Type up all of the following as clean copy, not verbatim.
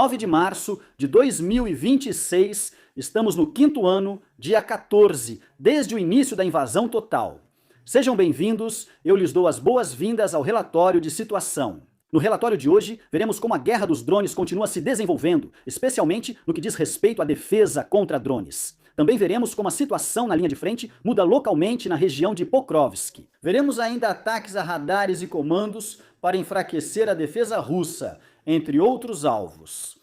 9 de março de 2026, estamos no 5º ano, dia 14, desde o início da invasão total. Sejam bem-vindos, eu lhes dou as boas-vindas ao relatório de situação. No relatório de hoje, veremos como a guerra dos drones continua se desenvolvendo, especialmente no que diz respeito à defesa contra drones. Também veremos como a situação na linha de frente muda localmente na região de Pokrovsk. Veremos ainda ataques a radares e comandos para enfraquecer a defesa russa, entre outros alvos.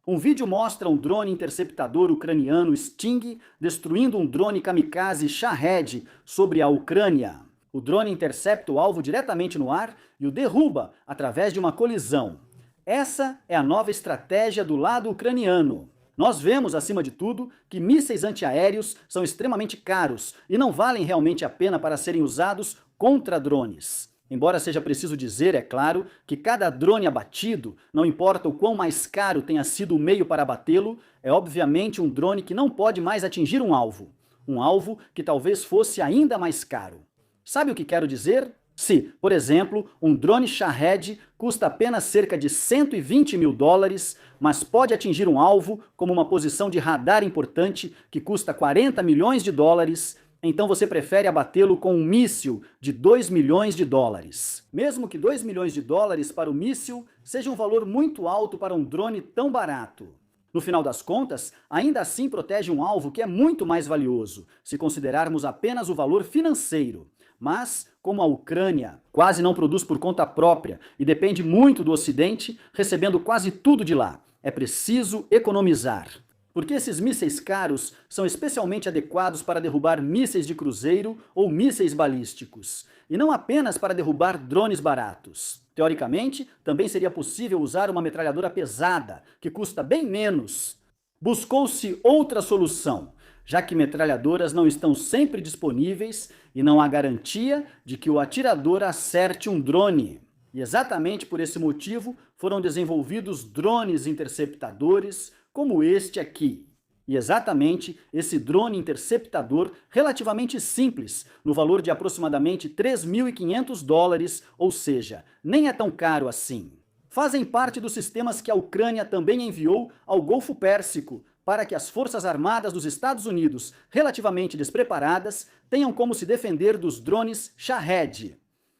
Um vídeo mostra um drone interceptador ucraniano Sting destruindo um drone kamikaze Shahed sobre a Ucrânia. O drone intercepta o alvo diretamente no ar e o derruba através de uma colisão. Essa é a nova estratégia do lado ucraniano. Nós vemos, acima de tudo, que mísseis antiaéreos são extremamente caros e não valem realmente a pena para serem usados contra drones. Embora seja preciso dizer, é claro, que cada drone abatido, não importa o quão mais caro tenha sido o meio para abatê-lo, é obviamente um drone que não pode mais atingir um alvo que talvez fosse ainda mais caro. Sabe o que quero dizer? Se, por exemplo, um drone Shahed custa apenas cerca de 120 mil dólares, mas pode atingir um alvo como uma posição de radar importante que custa 40 milhões de dólares, então você prefere abatê-lo com um míssil de 2 milhões de dólares. Mesmo que 2 milhões de dólares para o míssil seja um valor muito alto para um drone tão barato. No final das contas, ainda assim protege um alvo que é muito mais valioso, se considerarmos apenas o valor financeiro. Mas, como a Ucrânia quase não produz por conta própria e depende muito do Ocidente, recebendo quase tudo de lá, é preciso economizar. Porque esses mísseis caros são especialmente adequados para derrubar mísseis de cruzeiro ou mísseis balísticos, e não apenas para derrubar drones baratos. Teoricamente, também seria possível usar uma metralhadora pesada, que custa bem menos. Buscou-se outra solução, já que metralhadoras não estão sempre disponíveis e não há garantia de que o atirador acerte um drone. E exatamente por esse motivo foram desenvolvidos drones interceptadores como este aqui. E exatamente esse drone interceptador relativamente simples, no valor de aproximadamente 3.500 dólares, ou seja, nem é tão caro assim. Fazem parte dos sistemas que a Ucrânia também enviou ao Golfo Pérsico, para que as forças armadas dos Estados Unidos, relativamente despreparadas, tenham como se defender dos drones Shahed.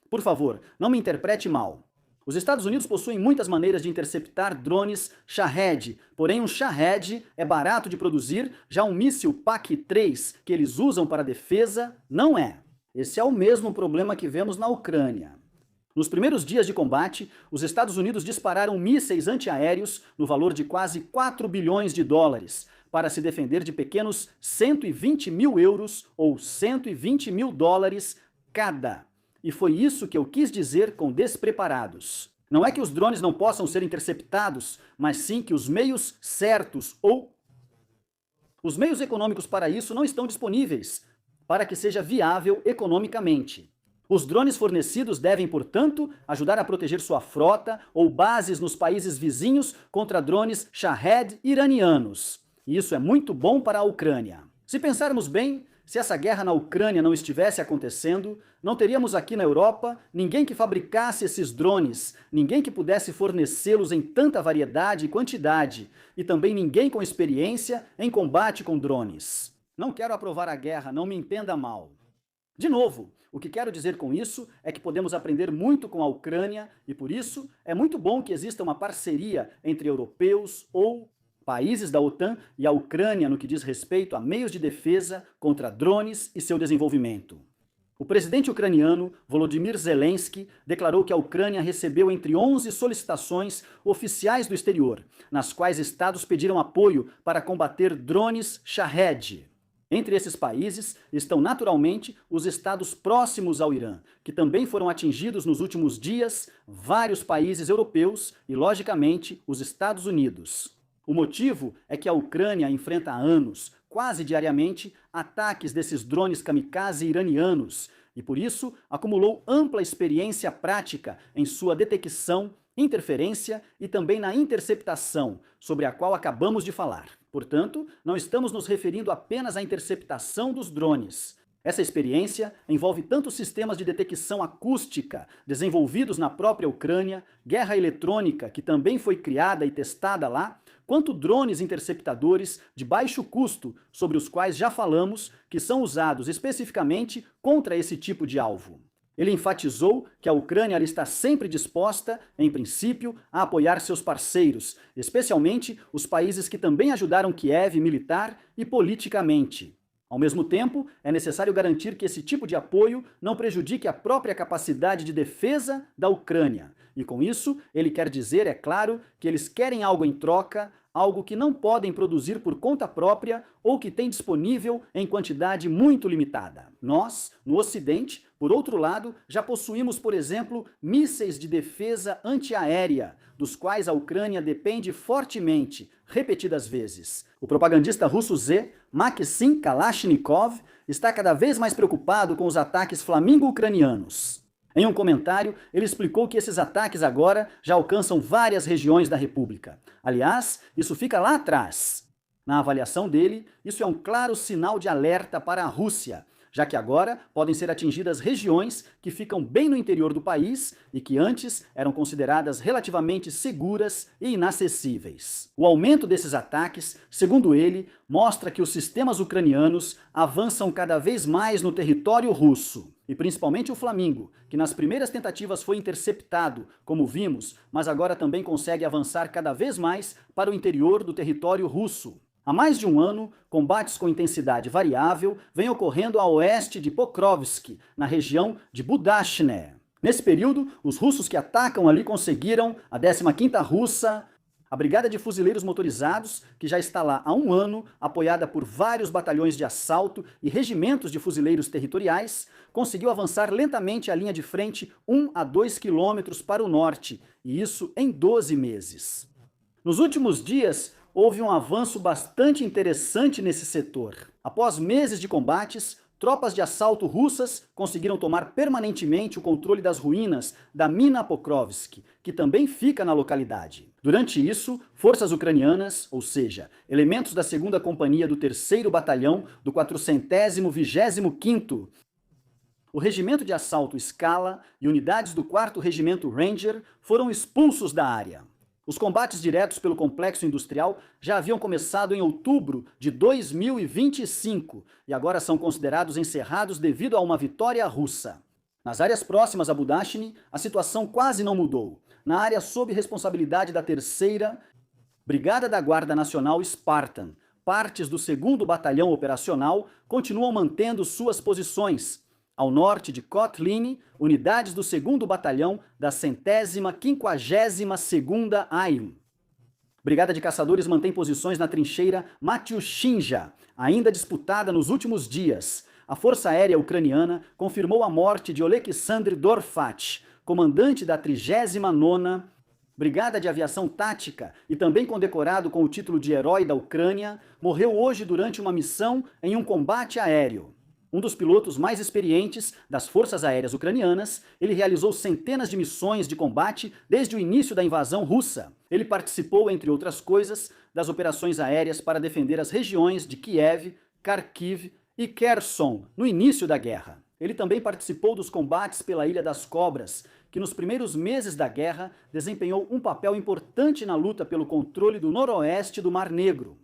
Por favor, não me interprete mal. Os Estados Unidos possuem muitas maneiras de interceptar drones Shahed, porém um Shahed é barato de produzir, já um míssil PAC-3 que eles usam para defesa não é. Esse é o mesmo problema que vemos na Ucrânia. Nos primeiros dias de combate, os Estados Unidos dispararam mísseis antiaéreos no valor de quase 4 bilhões de dólares, para se defender de pequenos 120 mil euros ou 120 mil dólares cada. E foi isso que eu quis dizer com despreparados. Não é que os drones não possam ser interceptados, mas sim que os meios certos ou os meios econômicos para isso não estão disponíveis, para que seja viável economicamente. Os drones fornecidos devem, portanto, ajudar a proteger sua frota ou bases nos países vizinhos contra drones Shahed iranianos. E isso é muito bom para a Ucrânia. Se pensarmos bem, se essa guerra na Ucrânia não estivesse acontecendo, não teríamos aqui na Europa ninguém que fabricasse esses drones, ninguém que pudesse fornecê-los em tanta variedade e quantidade, e também ninguém com experiência em combate com drones. Não quero aprovar a guerra, não me entenda mal. De novo, o que quero dizer com isso é que podemos aprender muito com a Ucrânia e, por isso, é muito bom que exista uma parceria entre europeus ou países da OTAN e a Ucrânia no que diz respeito a meios de defesa contra drones e seu desenvolvimento. O presidente ucraniano, Volodymyr Zelensky, declarou que a Ucrânia recebeu entre 11 solicitações oficiais do exterior, nas quais estados pediram apoio para combater drones Shahed. Entre esses países estão naturalmente os estados próximos ao Irã, que também foram atingidos nos últimos dias, vários países europeus e, logicamente, os Estados Unidos. O motivo é que a Ucrânia enfrenta há anos, quase diariamente, ataques desses drones kamikaze iranianos e, por isso, acumulou ampla experiência prática em sua detecção, interferência e também na interceptação, sobre a qual acabamos de falar. Portanto, não estamos nos referindo apenas à interceptação dos drones. Essa experiência envolve tanto sistemas de detecção acústica desenvolvidos na própria Ucrânia, guerra eletrônica que também foi criada e testada lá, quanto drones interceptadores de baixo custo, sobre os quais já falamos, que são usados especificamente contra esse tipo de alvo. Ele enfatizou que a Ucrânia está sempre disposta, em princípio, a apoiar seus parceiros, especialmente os países que também ajudaram Kiev militar e politicamente. Ao mesmo tempo, é necessário garantir que esse tipo de apoio não prejudique a própria capacidade de defesa da Ucrânia. E com isso, ele quer dizer, é claro, que eles querem algo em troca, algo que não podem produzir por conta própria ou que tem disponível em quantidade muito limitada. Nós, no Ocidente, por outro lado, já possuímos, por exemplo, mísseis de defesa antiaérea, dos quais a Ucrânia depende fortemente, repetidas vezes. O propagandista russo Z, Maxim Kalashnikov, está cada vez mais preocupado com os ataques flamingo-ucranianos. Em um comentário, ele explicou que esses ataques agora já alcançam várias regiões da República. Aliás, isso fica lá atrás. Na avaliação dele, isso é um claro sinal de alerta para a Rússia, já que agora podem ser atingidas regiões que ficam bem no interior do país e que antes eram consideradas relativamente seguras e inacessíveis. O aumento desses ataques, segundo ele, mostra que os sistemas ucranianos avançam cada vez mais no território russo. E principalmente o Flamingo, que nas primeiras tentativas foi interceptado, como vimos, mas agora também consegue avançar cada vez mais para o interior do território russo. Há mais de um ano, combates com intensidade variável vêm ocorrendo a oeste de Pokrovsk, na região de Budachne. Nesse período, os russos que atacam ali conseguiram a 15ª Russa, a Brigada de Fuzileiros Motorizados, que já está lá há um ano, apoiada por vários batalhões de assalto e regimentos de fuzileiros territoriais, conseguiu avançar lentamente a linha de frente 1 a 2 quilômetros para o norte, e isso em 12 meses. Nos últimos dias, houve um avanço bastante interessante nesse setor. Após meses de combates, tropas de assalto russas conseguiram tomar permanentemente o controle das ruínas da mina Pokrovsk, que também fica na localidade. Durante isso, forças ucranianas, ou seja, elementos da 2ª Companhia do 3º Batalhão do 425º, o Regimento de Assalto Scala e unidades do 4º Regimento Ranger foram expulsos da área. Os combates diretos pelo complexo industrial já haviam começado em outubro de 2025 e agora são considerados encerrados devido a uma vitória russa. Nas áreas próximas a Budachne, a situação quase não mudou. Na área sob responsabilidade da 3ª Brigada da Guarda Nacional Spartan, partes do 2º Batalhão Operacional continuam mantendo suas posições. Ao norte de Kotlin, unidades do 2º Batalhão da 152ª AIM. Brigada de Caçadores mantém posições na trincheira Matyushinja, ainda disputada nos últimos dias. A Força Aérea Ucraniana confirmou a morte de Oleksandr Dorfat, comandante da 39ª Brigada de Aviação Tática e também condecorado com o título de Herói da Ucrânia, morreu hoje durante uma missão em um combate aéreo. Um dos pilotos mais experientes das forças aéreas ucranianas, ele realizou centenas de missões de combate desde o início da invasão russa. Ele participou, entre outras coisas, das operações aéreas para defender as regiões de Kiev, Kharkiv e Kherson no início da guerra. Ele também participou dos combates pela Ilha das Cobras, que nos primeiros meses da guerra desempenhou um papel importante na luta pelo controle do noroeste do Mar Negro.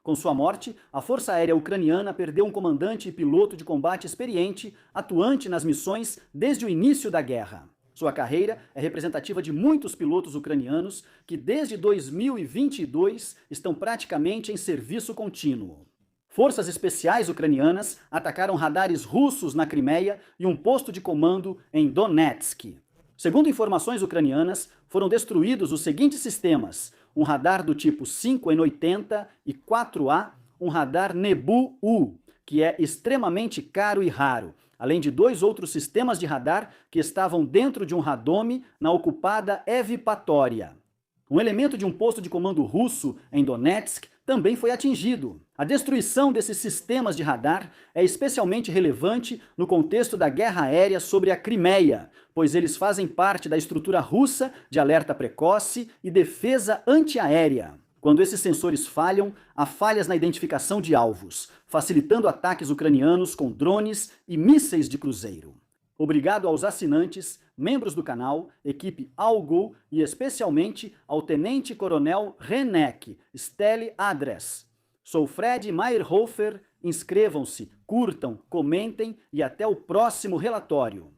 Com sua morte, a Força Aérea Ucraniana perdeu um comandante e piloto de combate experiente, atuante nas missões desde o início da guerra. Sua carreira é representativa de muitos pilotos ucranianos que desde 2022 estão praticamente em serviço contínuo. Forças especiais ucranianas atacaram radares russos na Crimeia e um posto de comando em Donetsk. Segundo informações ucranianas, foram destruídos os seguintes sistemas: um radar do tipo 5N80 e 4A, um radar Nebu-U, que é extremamente caro e raro, além de 2 outros sistemas de radar que estavam dentro de um radome na ocupada Evpatória. Um elemento de um posto de comando russo em Donetsk também foi atingido. A destruição desses sistemas de radar é especialmente relevante no contexto da guerra aérea sobre a Crimeia, pois eles fazem parte da estrutura russa de alerta precoce e defesa antiaérea. Quando esses sensores falham, há falhas na identificação de alvos, facilitando ataques ucranianos com drones e mísseis de cruzeiro. Obrigado aos assinantes, membros do canal, equipe Algo e especialmente ao Tenente Coronel Renek Stelle Adres. Sou Fred Meyerhofer, inscrevam-se, curtam, comentem e até o próximo relatório.